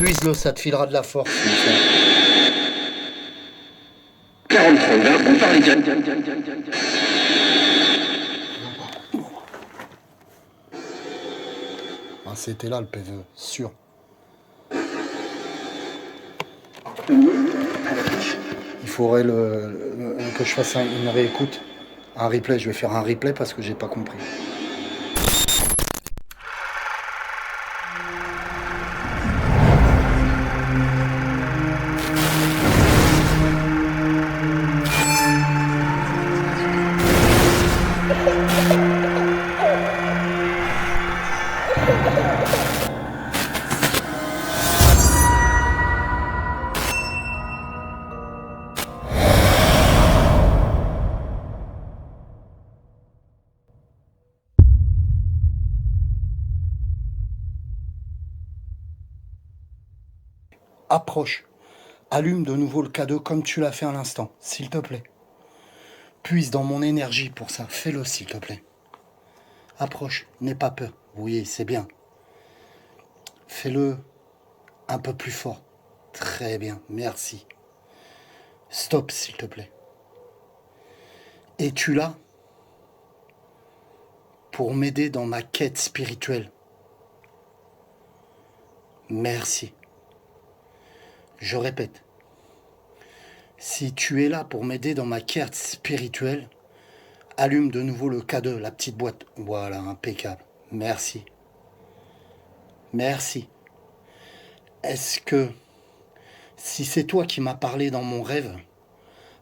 Puise-le, ça te filera de la force. 40 30 20, on parle direct. Ah, c'était là le PVE, sûr. Il faudrait que je fasse une réécoute, un replay. Je vais faire un replay parce que j'ai pas compris. Approche. Allume de nouveau le K2 comme tu l'as fait à l'instant, s'il te plaît. Puise dans mon énergie pour ça. Fais-le, s'il te plaît. Approche. N'aie pas peur. Oui, c'est bien. Fais-le un peu plus fort. Très bien. Merci. Stop, s'il te plaît. Es-tu là pour m'aider dans ma quête spirituelle? Merci. Je répète. Si tu es là pour m'aider dans ma quête spirituelle, allume de nouveau le K2, la petite boîte. Voilà, impeccable. Merci. Merci. Est-ce que, si c'est toi qui m'as parlé dans mon rêve,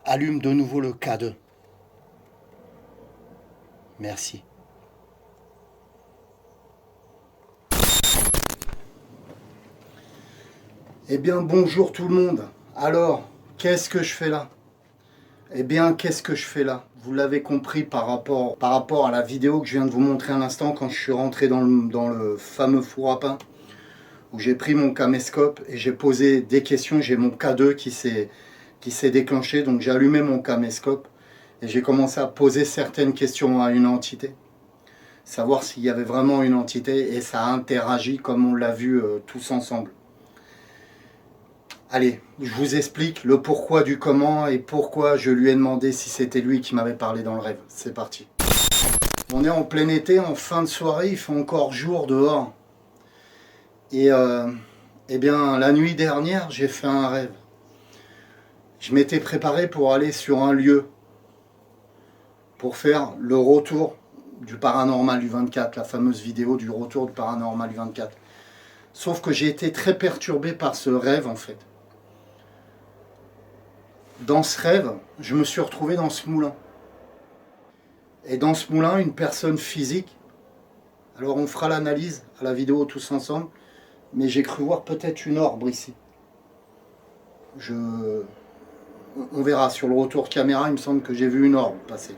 allume de nouveau le K2. Merci. Eh bien, bonjour tout le monde. Alors, qu'est-ce que je fais là? Eh bien, qu'est-ce que je fais là? Vous l'avez compris par rapport à la vidéo que je viens de vous montrer à l'instant quand je suis rentré dans le fameux four à pain, où j'ai pris mon caméscope et j'ai posé des questions. J'ai mon K2 qui s'est déclenché, donc j'ai allumé mon caméscope et j'ai commencé à poser certaines questions à une entité. Savoir s'il y avait vraiment une entité, et ça a interagi comme on l'a vu tous ensemble. Allez, je vous explique le pourquoi du comment et pourquoi je lui ai demandé si c'était lui qui m'avait parlé dans le rêve. C'est parti. On est en plein été, en fin de soirée, il fait encore jour dehors. Et eh bien, la nuit dernière, j'ai fait un rêve. Je m'étais préparé pour aller sur un lieu, pour faire le retour du Paranormal du 24, la fameuse vidéo du retour du Paranormal du 24. Sauf que j'ai été très perturbé par ce rêve en fait. Dans ce rêve, je me suis retrouvé dans ce moulin. Et dans ce moulin, une personne physique. Alors on fera l'analyse à la vidéo tous ensemble, mais j'ai cru voir peut-être une orbe ici. On verra sur le retour de caméra, il me semble que j'ai vu une orbe passer.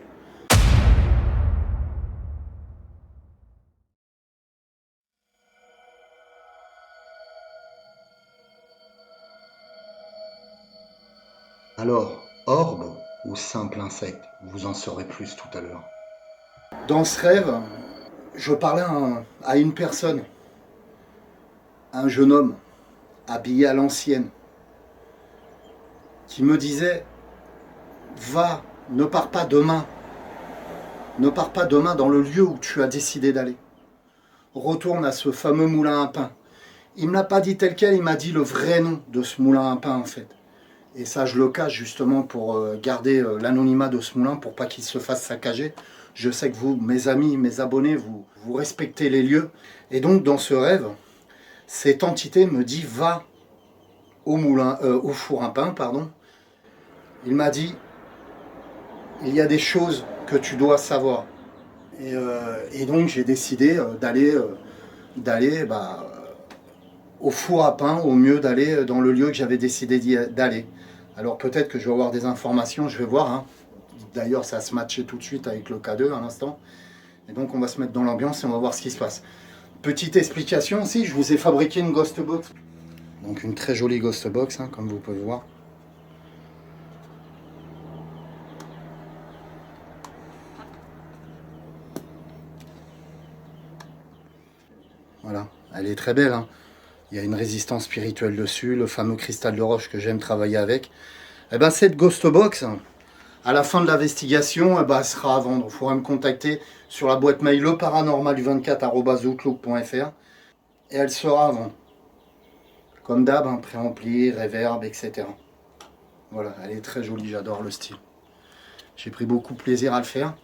Alors, orbe ou simple insecte, vous en saurez plus tout à l'heure. Dans ce rêve, je parlais à une personne, un jeune homme, habillé à l'ancienne, qui me disait « Va, ne pars pas demain. Ne pars pas demain dans le lieu où tu as décidé d'aller. Retourne à ce fameux moulin à pain. » Il ne me l'a pas dit tel quel, il m'a dit le vrai nom de ce moulin à pain en fait. Et ça, je le cache justement pour garder l'anonymat de ce moulin, pour pas qu'il se fasse saccager. Je sais que vous, mes amis, mes abonnés, vous respectez les lieux. Et donc, dans ce rêve, cette entité me dit, va au four à pain, pardon. Il m'a dit, il y a des choses que tu dois savoir. Et donc, j'ai décidé d'aller au four à pain, au mieux d'aller dans le lieu que j'avais décidé d'aller. Alors peut-être que je vais avoir des informations, je vais voir. Hein. D'ailleurs, ça va se matcher tout de suite avec le K2 à l'instant. Et donc on va se mettre dans l'ambiance et on va voir ce qui se passe. Petite explication aussi, je vous ai fabriqué une ghost box. Donc une très jolie ghost box, hein, comme vous pouvez voir. Voilà, elle est très belle. Hein. Il y a une résistance spirituelle dessus, le fameux cristal de roche que j'aime travailler avec. Et ben cette Ghost Box, à la fin de l'investigation, elle sera à vendre. Il faudra me contacter sur la boîte mail leparanormal24@outlook.fr et elle sera à vendre. Comme d'hab, préampli, reverb, etc. Voilà, elle est très jolie, j'adore le style. J'ai pris beaucoup de plaisir à le faire.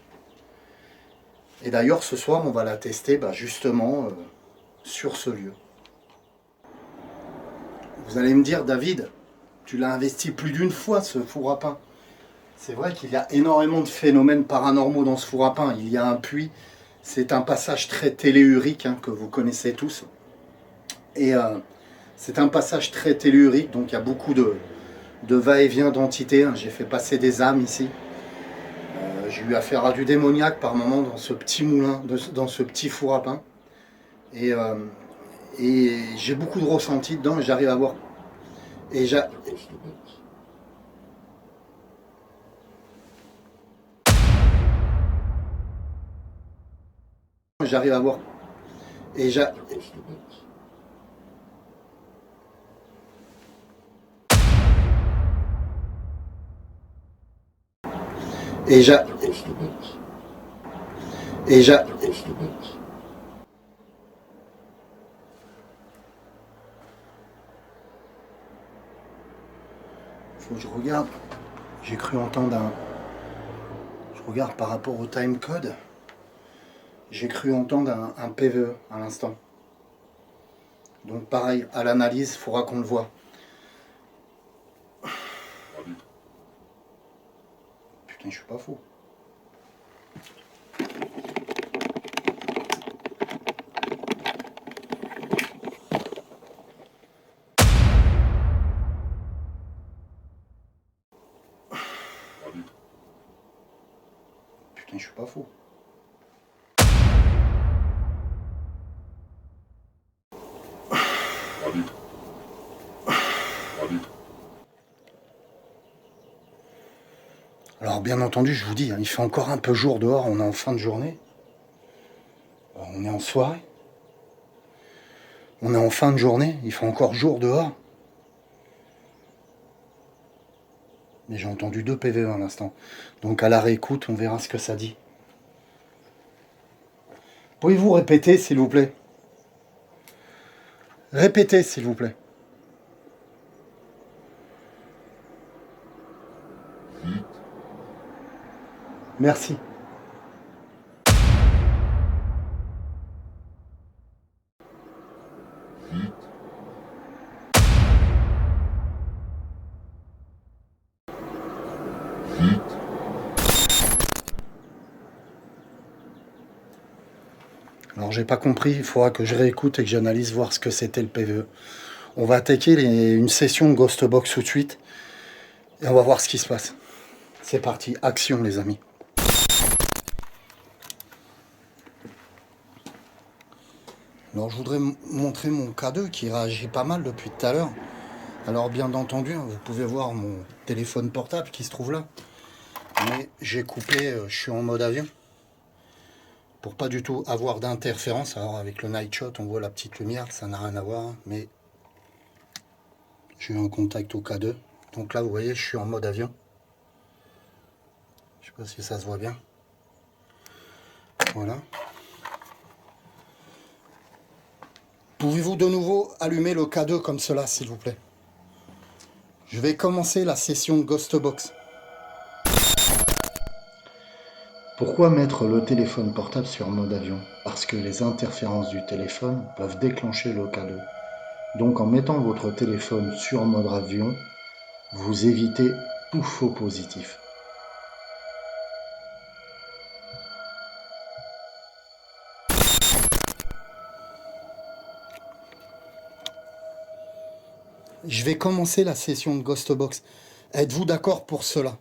Et d'ailleurs, ce soir, on va la tester justement sur ce lieu. Vous allez me dire, David, tu l'as investi plus d'une fois ce four à pain. C'est vrai qu'il y a énormément de phénomènes paranormaux dans ce four à pain. Il y a un puits, c'est un passage très tellurique que vous connaissez tous. Et c'est un passage très tellurique, donc il y a beaucoup de va-et-vient d'entités. J'ai fait passer des âmes ici. J'ai eu affaire à du démoniaque par moment dans ce petit moulin, dans ce petit four à pain. Et j'ai beaucoup de ressenti dedans et j'arrive à voir. J'arrive à voir. Faut que je regarde. J'ai cru entendre un. Je regarde par rapport au timecode. J'ai cru entendre un PVE à l'instant. Donc pareil, à l'analyse, il faudra qu'on le voit. Putain, je suis pas fou. Putain, je suis pas fou. Alors bien entendu, je vous dis, il fait encore un peu jour dehors, on est en fin de journée. On est en soirée. On est en fin de journée, il fait encore jour dehors. Mais j'ai entendu 2 PVE à l'instant. Donc à la réécoute, on verra ce que ça dit. Pouvez-vous répéter, s'il vous plaît? Répétez, s'il vous plaît. Merci. Alors j'ai pas compris, il faudra que je réécoute et que j'analyse voir ce que c'était le PVE. On va attaquer une session de Ghost Box tout de suite et on va voir ce qui se passe. C'est parti, action les amis. Alors je voudrais montrer mon K2 qui réagit pas mal depuis tout à l'heure. Alors bien entendu, vous pouvez voir mon téléphone portable qui se trouve là. Mais j'ai coupé, je suis en mode avion. Pour pas du tout avoir d'interférence. Alors avec le night shot, on voit la petite lumière, ça n'a rien à voir. Mais je suis en contact au K2. Donc là, vous voyez, je suis en mode avion. Je sais pas si ça se voit bien. Voilà. Pouvez-vous de nouveau allumer le K2 comme cela, s'il vous plaît? Je vais commencer la session de Ghost Box. Pourquoi mettre le téléphone portable sur mode avion? Parce que les interférences du téléphone peuvent déclencher le K2. Donc en mettant votre téléphone sur mode avion, vous évitez tout faux positif. Je vais commencer la session de Ghost Box. Êtes-vous d'accord pour cela?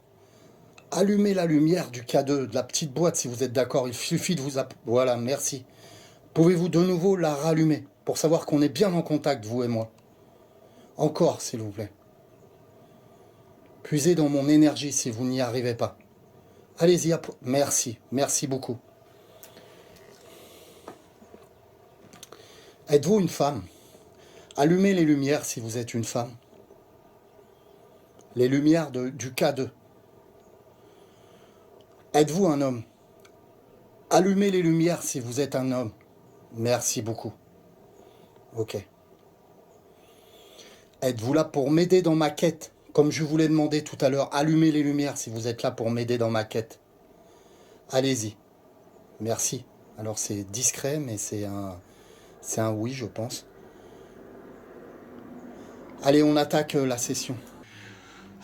Allumez la lumière du K2, de la petite boîte si vous êtes d'accord. Il suffit de vous... Voilà, merci. Pouvez-vous de nouveau la rallumer pour savoir qu'on est bien en contact, vous et moi? Encore, s'il vous plaît. Puisez dans mon énergie si vous n'y arrivez pas. Allez-y, merci, merci beaucoup. Êtes-vous une femme? Allumez les lumières si vous êtes une femme. Les lumières du K2. Êtes-vous un homme? Allumez les lumières si vous êtes un homme. Merci beaucoup. Ok. Êtes-vous là pour m'aider dans ma quête? Comme je vous l'ai demandé tout à l'heure, allumez les lumières si vous êtes là pour m'aider dans ma quête. Allez-y. Merci. Alors c'est discret, mais c'est un oui, je pense. Allez, on attaque la session.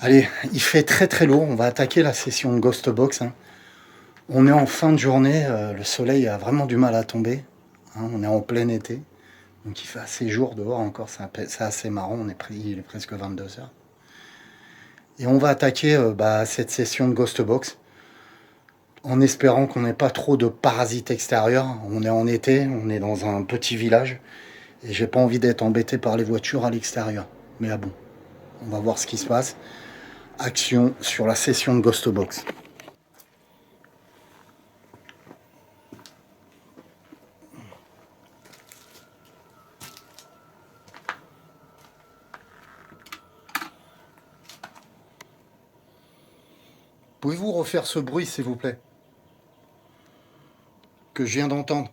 Allez, il fait très très lourd. On va attaquer la session de Ghost Box. Hein. On est en fin de journée. Le soleil a vraiment du mal à tomber. Hein, on est en plein été. Donc il fait assez jour dehors encore. C'est assez marrant. Il est presque 22h. Et on va attaquer cette session de Ghost Box. En espérant qu'on n'ait pas trop de parasites extérieurs. On est en été. On est dans un petit village. Et j'ai pas envie d'être embêté par les voitures à l'extérieur. Mais ah bon, on va voir ce qui se passe. Action sur la session de Ghost Box. Pouvez-vous refaire ce bruit, s'il vous plaît? Que je viens d'entendre.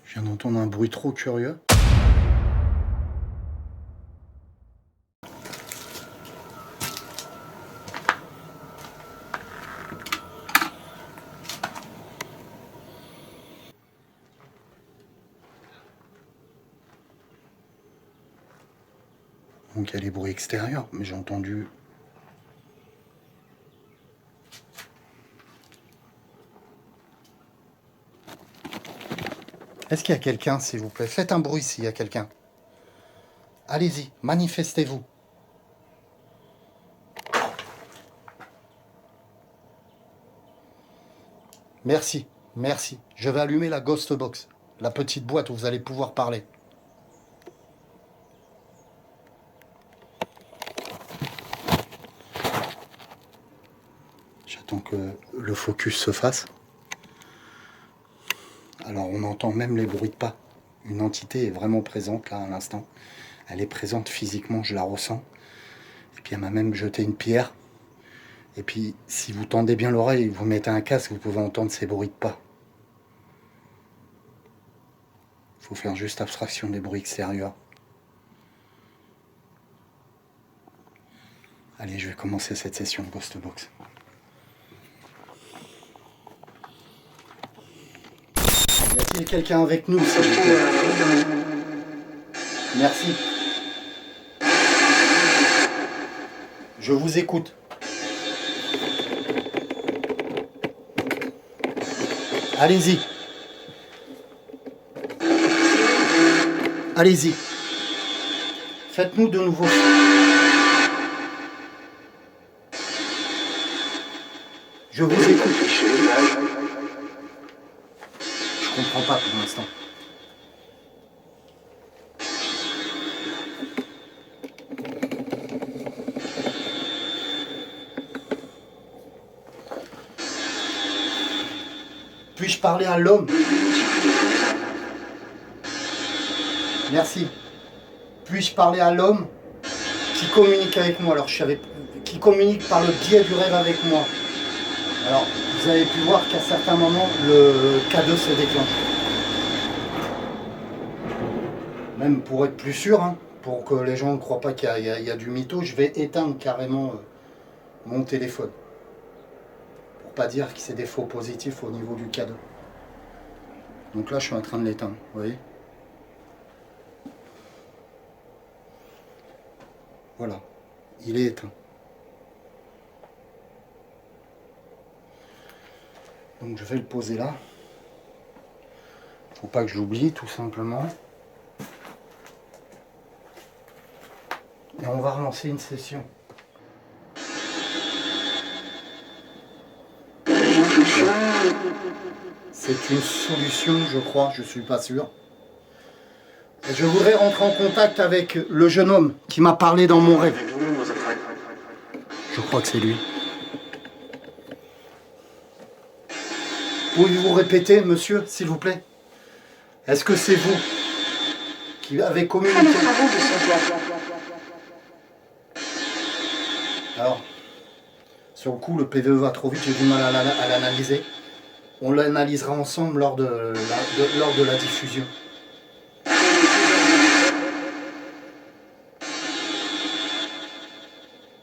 Je viens d'entendre un bruit trop curieux. Donc il y a les bruits extérieurs, mais j'ai entendu... Est-ce qu'il y a quelqu'un, s'il vous plaît? Faites un bruit s'il y a quelqu'un. Allez-y, manifestez-vous. Merci, merci. Je vais allumer la Ghost Box, la petite boîte où vous allez pouvoir parler. J'attends que le focus se fasse. Alors on entend même les bruits de pas. Une entité est vraiment présente là à l'instant. Elle est présente physiquement, je la ressens. Et puis elle m'a même jeté une pierre. Et puis si vous tendez bien l'oreille, vous mettez un casque, vous pouvez entendre ces bruits de pas. Il faut faire juste abstraction des bruits extérieurs. Allez, je vais commencer cette session de Ghost Box. Y a-t-il quelqu'un avec nous, s'il vous plaît? Merci. Je vous écoute. Allez-y. Allez-y. Faites-nous de nouveau. Je vous écoute. Je comprends pas pour l'instant. Puis-je parler à l'homme? Merci. Puis-je parler à l'homme qui communique avec moi? Alors, qui communique par le biais du rêve avec moi. Alors, vous avez pu voir qu'à certains moments, le K2 se déclenche. Même pour être plus sûr, hein, pour que les gens ne croient pas qu'il y a du mytho, je vais éteindre carrément mon téléphone. Pour pas dire que c'est des faux positifs au niveau du K2. Donc là, je suis en train de l'éteindre, vous voyez? Voilà, il est éteint. Donc je vais le poser là. Faut pas que je l'oublie, tout simplement. Et on va relancer une session. C'est une solution, je crois, je suis pas sûr. Et je voudrais rentrer en contact avec le jeune homme qui m'a parlé dans mon rêve. Je crois que c'est lui. Pouvez-vous répéter, monsieur, s'il vous plaît? Est-ce que c'est vous qui avez communiqué? Alors, sur le coup, le PVE va trop vite, j'ai du mal à l'analyser. On l'analysera ensemble lors de la diffusion.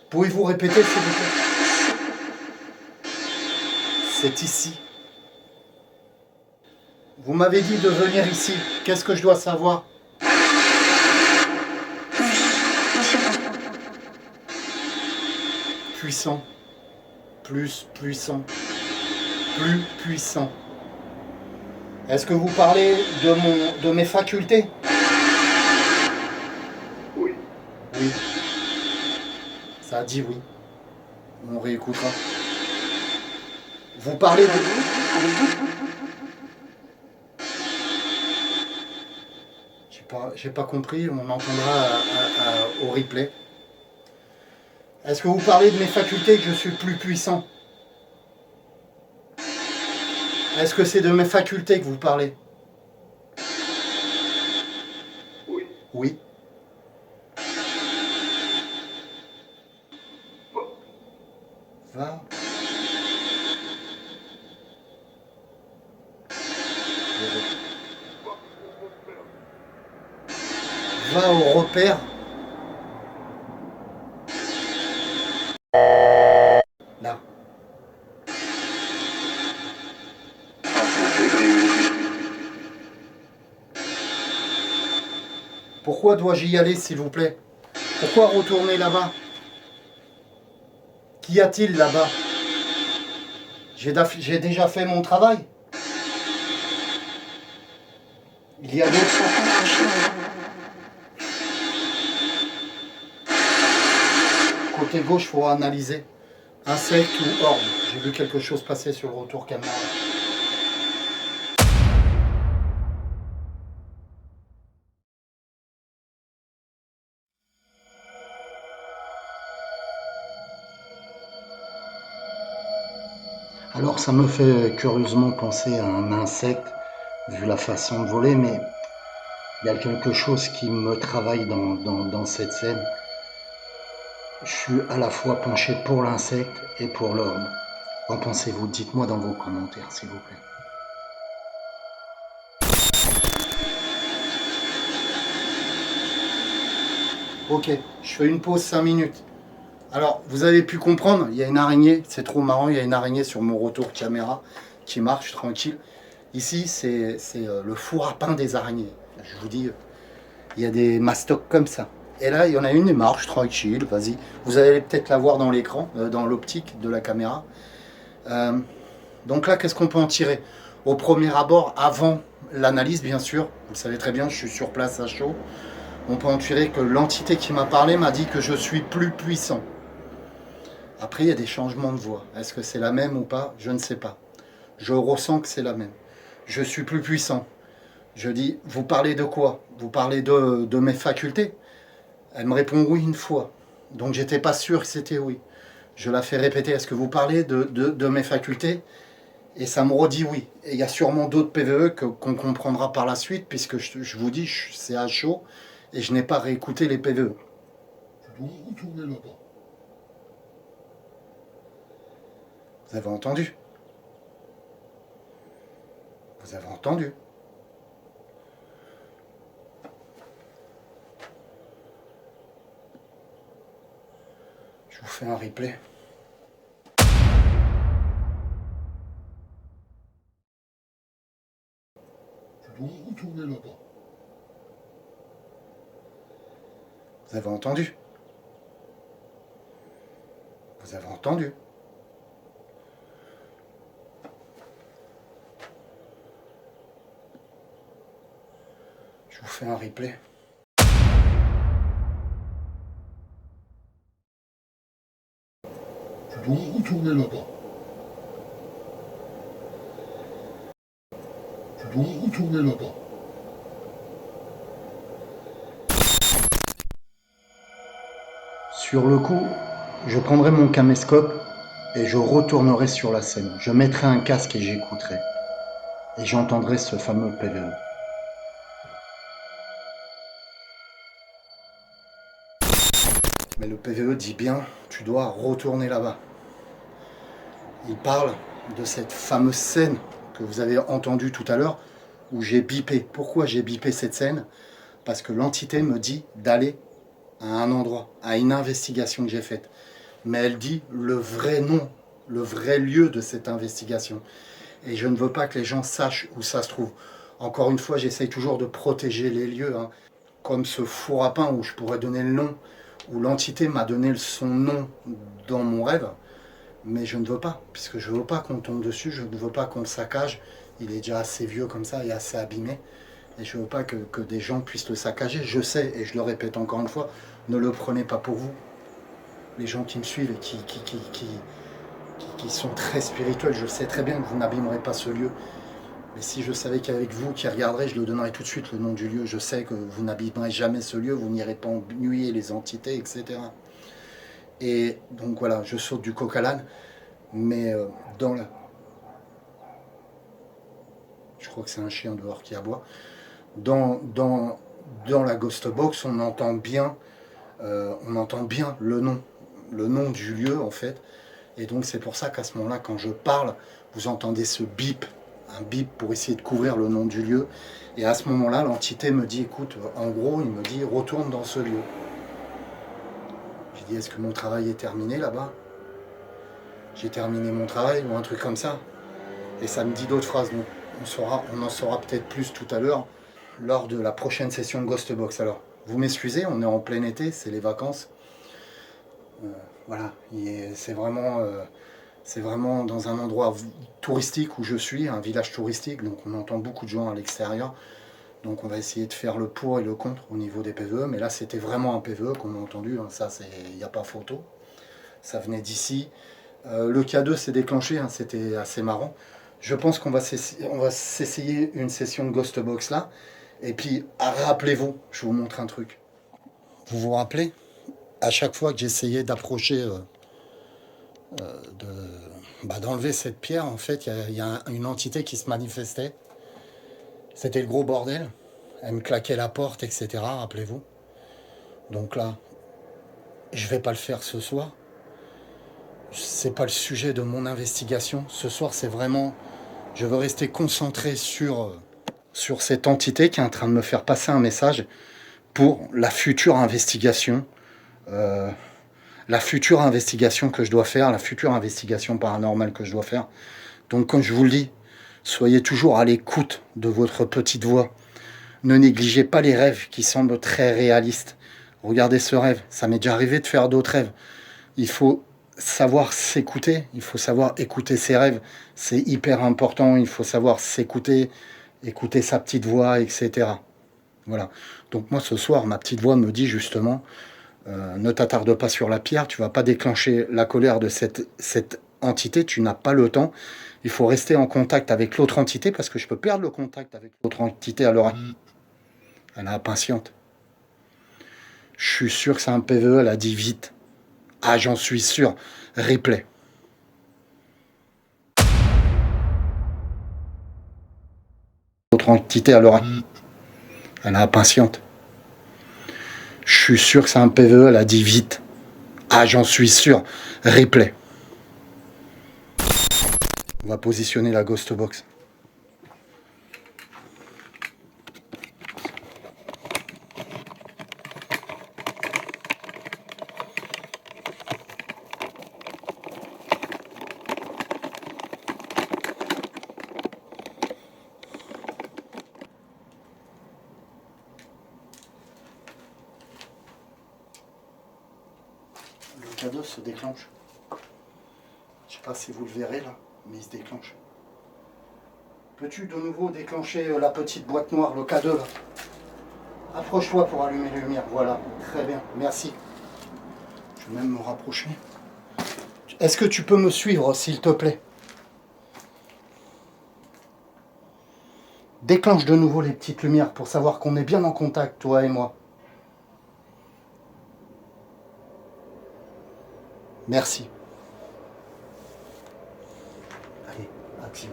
Pouvez-vous répéter, s'il vous plaît? C'est ici. Vous m'avez dit de venir ici. Qu'est-ce que je dois savoir? Puissant. Plus puissant. Plus puissant. Est-ce que vous parlez de mes facultés? Oui. Oui. Ça a dit oui. On réécoutera. Vous parlez de... J'ai pas compris, on entendra au replay. Est-ce que vous parlez de mes facultés, que je suis plus puissant? Est-ce que c'est de mes facultés que vous parlez? Oui. Oui. Va. Va au repère. Là. Pourquoi dois-je y aller, s'il vous plaît? Pourquoi retourner là-bas? Qu'y a-t-il là-bas? J'ai déjà fait mon travail. Il y a d'autres... Côté gauche, il faut analyser. Insecte ou orbe. J'ai vu quelque chose passer sur le retour caméra. Alors ça me fait curieusement penser à un insecte, vu la façon de voler, mais il y a quelque chose qui me travaille dans cette scène. Je suis à la fois penché pour l'insecte et pour l'orbe. Qu'en pensez-vous? Dites-moi dans vos commentaires, s'il vous plaît. Ok, je fais une pause 5 minutes. Alors, vous avez pu comprendre, il y a une araignée, c'est trop marrant, il y a une araignée sur mon retour caméra qui marche tranquille. Ici, c'est le four à pain des araignées. Je vous dis, il y a des mastocs comme ça. Et là, il y en a une qui marche tranquille, vas-y. Vous allez peut-être la voir dans l'écran, dans l'optique de la caméra. Donc là, qu'est-ce qu'on peut en tirer? Au premier abord, avant l'analyse, bien sûr, vous le savez très bien, je suis sur place à chaud. On peut en tirer que l'entité qui m'a parlé m'a dit que je suis plus puissant. Après, il y a des changements de voix. Est-ce que c'est la même ou pas? Je ne sais pas. Je ressens que c'est la même. Je suis plus puissant. Je dis, vous parlez de quoi? Vous parlez de mes facultés? Elle me répond oui une fois. Donc j'étais pas sûr que c'était oui. Je la fais répéter, est-ce que vous parlez de mes facultés? Et ça me redit oui. Et il y a sûrement d'autres PVE qu'on comprendra par la suite, puisque je vous dis, c'est à chaud, et je n'ai pas réécouté les PVE. Tu dois retourner là-bas. Vous avez entendu? Vous avez entendu? Je vous fais un replay. Tu dois retourner là-bas. Vous avez entendu? Vous avez entendu? Je vous fais un replay. Tu dois retourner là-bas. Tu dois retourner là-bas. Sur le coup, je prendrai mon caméscope et je retournerai sur la scène. Je mettrai un casque et j'écouterai. et j'entendrai ce fameux PVE. Mais le PVE dit bien, tu dois retourner là-bas. Il parle de cette fameuse scène que vous avez entendue tout à l'heure, où j'ai bipé. Pourquoi j'ai bipé cette scène? Parce que l'entité me dit d'aller à un endroit, à une investigation que j'ai faite. Mais elle dit le vrai nom, le vrai lieu de cette investigation. Et je ne veux pas que les gens sachent où ça se trouve. Encore une fois, j'essaye toujours de protéger les lieux, hein. Comme ce four à pain où je pourrais donner le nom, où l'entité m'a donné son nom dans mon rêve. Mais je ne veux pas, puisque je ne veux pas qu'on tombe dessus, je ne veux pas qu'on le saccage. Il est déjà assez vieux comme ça et assez abîmé. Et je ne veux pas que des gens puissent le saccager. Je sais, et je le répète encore une fois, ne le prenez pas pour vous. Les gens qui me suivent et qui sont très spirituels, je sais très bien que vous n'abîmerez pas ce lieu. Mais si je savais qu'avec vous qui regarderez, je le donnerais tout de suite le nom du lieu. Je sais que vous n'abîmerez jamais ce lieu, vous n'irez pas ennuyer les entités, etc. Et donc voilà, je saute du coq à l'âne, mais dans la... Je crois que c'est un chien dehors qui aboie. Dans la Ghost Box, on entend bien le nom du lieu en fait. Et donc c'est pour ça qu'à ce moment-là, quand je parle, vous entendez ce bip, un bip pour essayer de couvrir le nom du lieu. Et à ce moment-là, l'entité me dit, écoute, en gros, il me dit, retourne dans ce lieu. J'ai dit, est-ce que mon travail est terminé là-bas? J'ai terminé mon travail ou un truc comme ça. Et ça me dit d'autres phrases. Donc on en saura peut-être plus tout à l'heure lors de la prochaine session de Ghost Box. Alors, vous m'excusez, on est en plein été, c'est les vacances. Voilà, c'est vraiment dans un endroit touristique où je suis, un village touristique, donc on entend beaucoup de gens à l'extérieur. Donc on va essayer de faire le pour et le contre au niveau des PVE, mais là c'était vraiment un PVE qu'on a entendu, hein. Ça il n'y a pas photo, ça venait d'ici. Le K2 s'est déclenché, hein, c'était assez marrant. Je pense qu'on va s'essayer une session de Ghost Box là, et puis rappelez-vous, je vous montre un truc. Vous vous rappelez? À chaque fois que j'essayais d'approcher, d'enlever cette pierre, en fait, il y a une entité qui se manifestait. C'était le gros bordel. Elle me claquait la porte, etc. Rappelez-vous. Donc là, je vais pas le faire ce soir. C'est pas le sujet de mon investigation. Ce soir, c'est vraiment, je veux rester concentré sur cette entité qui est en train de me faire passer un message pour la future investigation. La future investigation que je dois faire, la future investigation paranormale que je dois faire. Donc, comme je vous le dis, soyez toujours à l'écoute de votre petite voix. Ne négligez pas les rêves qui semblent très réalistes. Regardez ce rêve, ça m'est déjà arrivé de faire d'autres rêves. Il faut savoir s'écouter, il faut savoir écouter ses rêves. C'est hyper important, il faut savoir s'écouter, écouter sa petite voix, etc. Voilà. Donc moi ce soir, ma petite voix me dit justement, ne t'attarde pas sur la pierre, tu vas pas déclencher la colère de cette entité, tu n'as pas le temps. Il faut rester en contact avec l'autre entité parce que je peux perdre le contact avec l'autre entité à l'heure actuelle. Elle est impatiente. Je suis sûr que c'est un PVE, elle a dit vite. Ah, j'en suis sûr. Replay. L'autre entité à l'heure actuelle. Elle est impatiente. Je suis sûr que c'est un PVE, elle a dit vite. Ah, j'en suis sûr. Replay. On va positionner la Ghost Box. Le cadeau se déclenche. Je sais pas si vous le verrez là, mais il se déclenche. Peux-tu de nouveau déclencher la petite boîte noire, le K2 là? Approche-toi pour allumer les lumières. Voilà, très bien, merci. Je vais même me rapprocher. Est-ce que tu peux me suivre, s'il te plaît? Déclenche de nouveau les petites lumières pour savoir qu'on est bien en contact, toi et moi. Merci. Allez, action.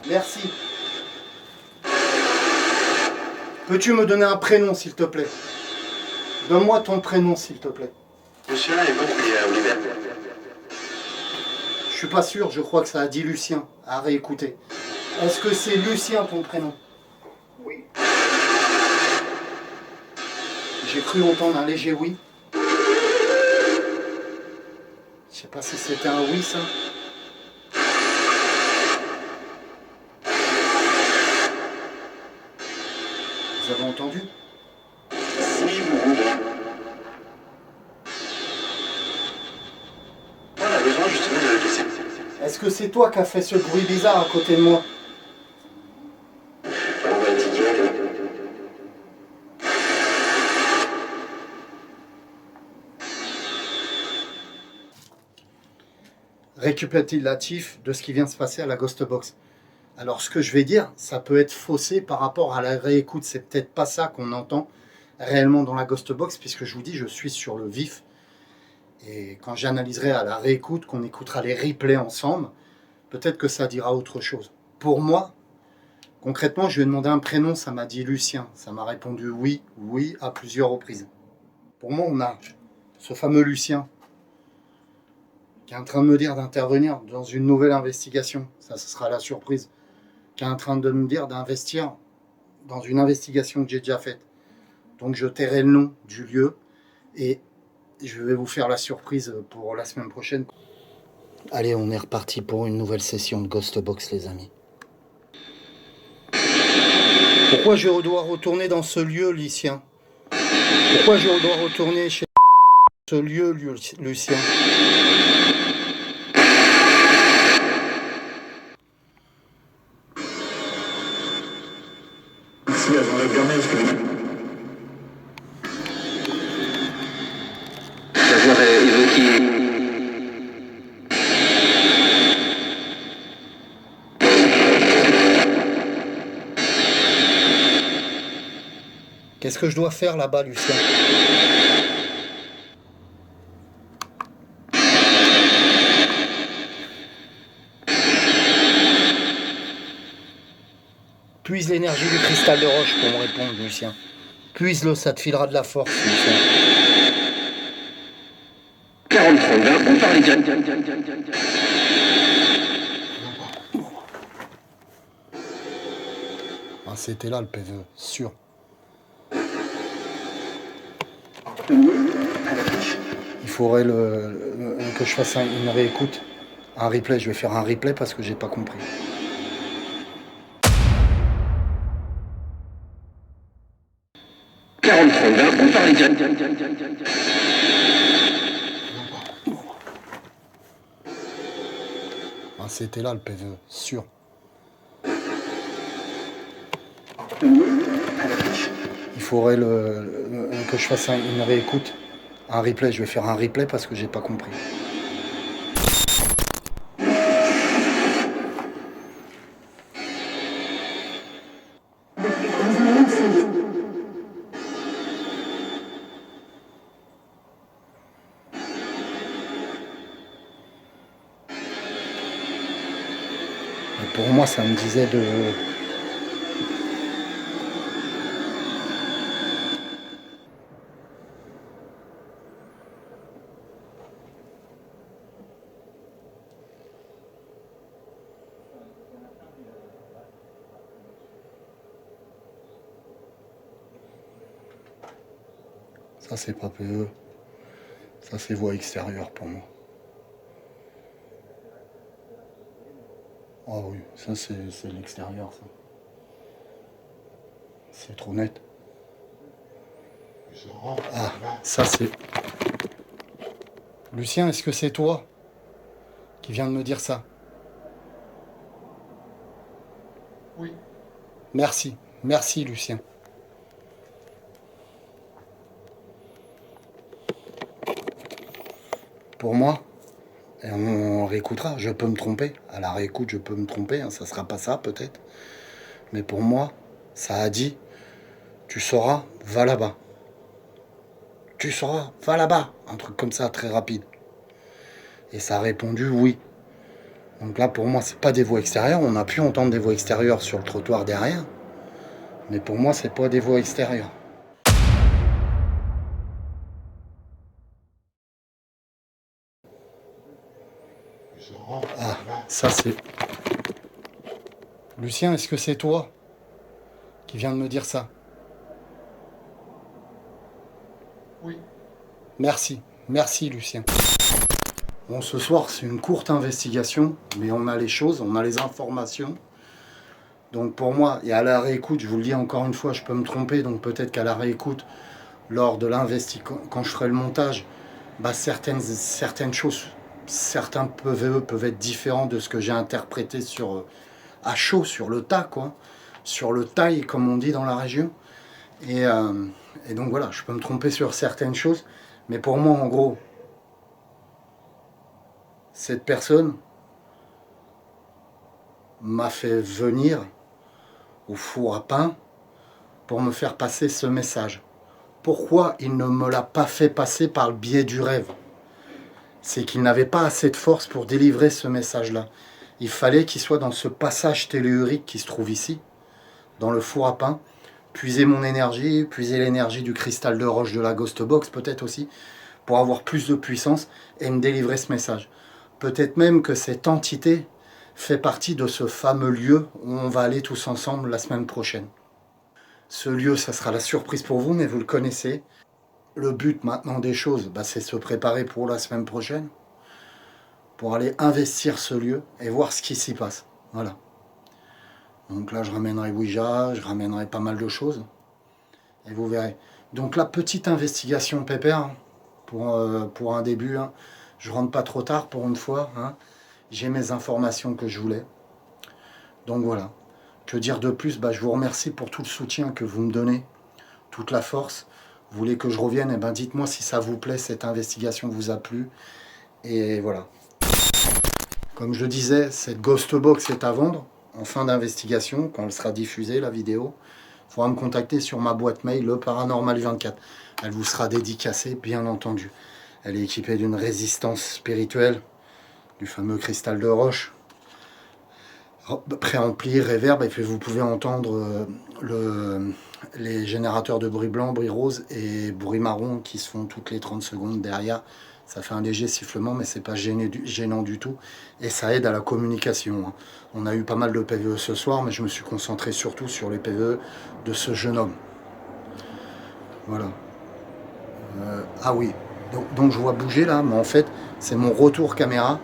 Merci. Peux-tu me donner un prénom, s'il te plaît? Donne-moi ton prénom, s'il te plaît. Monsieur est bon, Oliver. Je suis pas sûr, je crois que ça a dit Lucien. À réécouter. Est-ce que c'est Lucien ton prénom? Oui. J'ai cru entendre un léger oui. Je sais pas si c'était un oui, ça. Vous avez entendu? Si vous voulez. On a besoin justement de laisser. Est-ce que c'est toi qui as fait ce bruit bizarre à côté de moi? On va dire. Récapitulatif de ce qui vient de se passer à la Ghost Box. Alors ce que je vais dire, ça peut être faussé par rapport à la réécoute. C'est peut-être pas ça qu'on entend réellement dans la Ghost Box, puisque je vous dis, je suis sur le vif. Et quand j'analyserai à la réécoute, qu'on écoutera les replays ensemble, peut-être que ça dira autre chose. Pour moi, concrètement, je lui ai demandé un prénom, ça m'a dit Lucien. Ça m'a répondu oui, oui à plusieurs reprises. Pour moi, on a ce fameux Lucien qui est en train de me dire d'intervenir dans une nouvelle investigation. Ça, ce sera la surprise. Qui est en train de me dire d'investir dans une investigation que j'ai déjà faite. Donc je tairai le nom du lieu et je vais vous faire la surprise pour la semaine prochaine. Allez, on est reparti pour une nouvelle session de Ghost Box, les amis. Pourquoi je dois retourner dans ce lieu, Lucien? Pourquoi je dois retourner chez ce lieu, Lucien? Merci à Jean-Luc Garnet, parce que d'avoir évoqué. Qu'est-ce que je dois faire là-bas, Lucien? Puise l'énergie du cristal de roche pour me répondre, Lucien. Puise-le, ça te filera de la force, Lucien. 40 francs, on parlait direct. Ah, c'était là le PVE, sûr. Il faudrait que je fasse une réécoute, un replay. Je vais faire un replay parce que j'ai pas compris. On parlait direct. Ah, c'était là le PVE, sûr. Il faudrait que je fasse une réécoute, un replay. Je vais faire un replay parce que j'ai pas compris. Et pour moi, ça me disait de... Ça, c'est pas PE. Ça, c'est voie extérieure pour moi. Ah oui, ça, c'est l'extérieur, ça. C'est trop net. Ah, ça, c'est... Lucien, est-ce que c'est toi qui viens de me dire ça? Oui. Merci. Merci, Lucien. Pour moi, et on réécoutera, je peux me tromper. À la réécoute, je peux me tromper, hein, ça sera pas ça peut-être. Mais pour moi, ça a dit, tu sauras, va là-bas. Tu sauras, va là-bas. Un truc comme ça, très rapide. Et ça a répondu oui. Donc là, pour moi, c'est pas des voix extérieures. On a pu entendre des voix extérieures sur le trottoir derrière. Mais pour moi, c'est pas des voix extérieures. Ah, ça c'est... Lucien, est-ce que c'est toi qui viens de me dire ça? Oui. Merci. Merci, Lucien. Bon, ce soir, c'est une courte investigation, mais on a les choses, on a les informations. Donc pour moi, et à la réécoute, je vous le dis encore une fois, je peux me tromper, donc peut-être qu'à la réécoute, lors de l'investigation, quand je ferai le montage, bah certaines choses, certains PVE peuvent être différents de ce que j'ai interprété sur à chaud, sur le tas, quoi. Sur le taille, comme on dit dans la région. Et donc voilà, je peux me tromper sur certaines choses, mais pour moi, en gros, cette personne m'a fait venir au four à pain pour me faire passer ce message. Pourquoi il ne me l'a pas fait passer par le biais du rêve? C'est qu'il n'avait pas assez de force pour délivrer ce message-là. Il fallait qu'il soit dans ce passage tellurique qui se trouve ici, dans le four à pain, puiser mon énergie, puiser l'énergie du cristal de roche de la Ghost Box peut-être aussi, pour avoir plus de puissance et me délivrer ce message. Peut-être même que cette entité fait partie de ce fameux lieu où on va aller tous ensemble la semaine prochaine. Ce lieu, ça sera la surprise pour vous, mais vous le connaissez. Le but maintenant des choses, c'est se préparer pour la semaine prochaine, pour aller investir ce lieu et voir ce qui s'y passe. Voilà. Donc là, je ramènerai Ouija, je ramènerai pas mal de choses. Et vous verrez. Donc la petite investigation pépère, pour un début. Hein. Je rentre pas trop tard pour une fois. Hein. J'ai mes informations que je voulais. Donc voilà. Que dire de plus? Je vous remercie pour tout le soutien que vous me donnez, toute la force. Vous voulez que je revienne? Dites-moi si ça vous plaît, cette investigation vous a plu. Et voilà. Comme je disais, cette Ghost Box est à vendre en fin d'investigation, quand elle sera diffusée, la vidéo. Il faudra me contacter sur ma boîte mail, le Paranormal24. Elle vous sera dédicacée, bien entendu. Elle est équipée d'une résistance spirituelle, du fameux cristal de roche, préampli, reverb, et puis vous pouvez entendre les générateurs de bruit blanc, bruit rose et bruit marron qui se font toutes les 30 secondes derrière. Ça fait un léger sifflement, mais c'est pas gênant du tout. Et ça aide à la communication. Hein. On a eu pas mal de PVE ce soir, mais je me suis concentré surtout sur les PVE de ce jeune homme. Voilà. Ah oui, donc je vois bouger là, mais en fait, c'est mon retour caméra.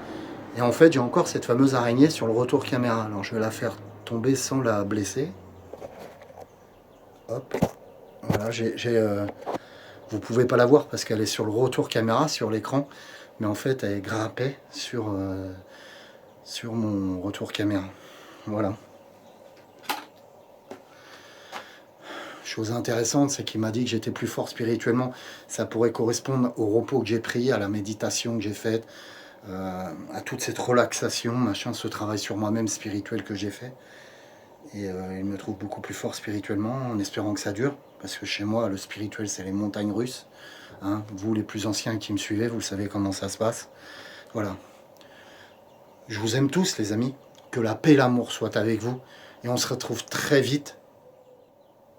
Et en fait, j'ai encore cette fameuse araignée sur le retour caméra. Alors je vais la faire tomber sans la blesser. Hop. Voilà, vous pouvez pas la voir parce qu'elle est sur le retour caméra, sur l'écran. Mais en fait, elle est grimpée sur mon retour caméra. Voilà. Chose intéressante, c'est qu'il m'a dit que j'étais plus fort spirituellement. Ça pourrait correspondre au repos que j'ai pris, à la méditation que j'ai faite, à toute cette relaxation, ce travail sur moi-même spirituel que j'ai fait. Et il me trouve beaucoup plus fort spirituellement, en espérant que ça dure. Parce que chez moi, le spirituel, c'est les montagnes russes. Hein. Vous, les plus anciens qui me suivez, vous savez comment ça se passe. Voilà. Je vous aime tous, les amis. Que la paix et l'amour soient avec vous. Et on se retrouve très vite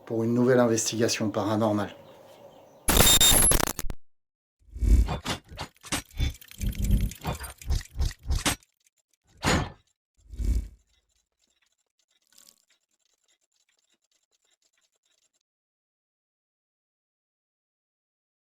pour une nouvelle investigation paranormale.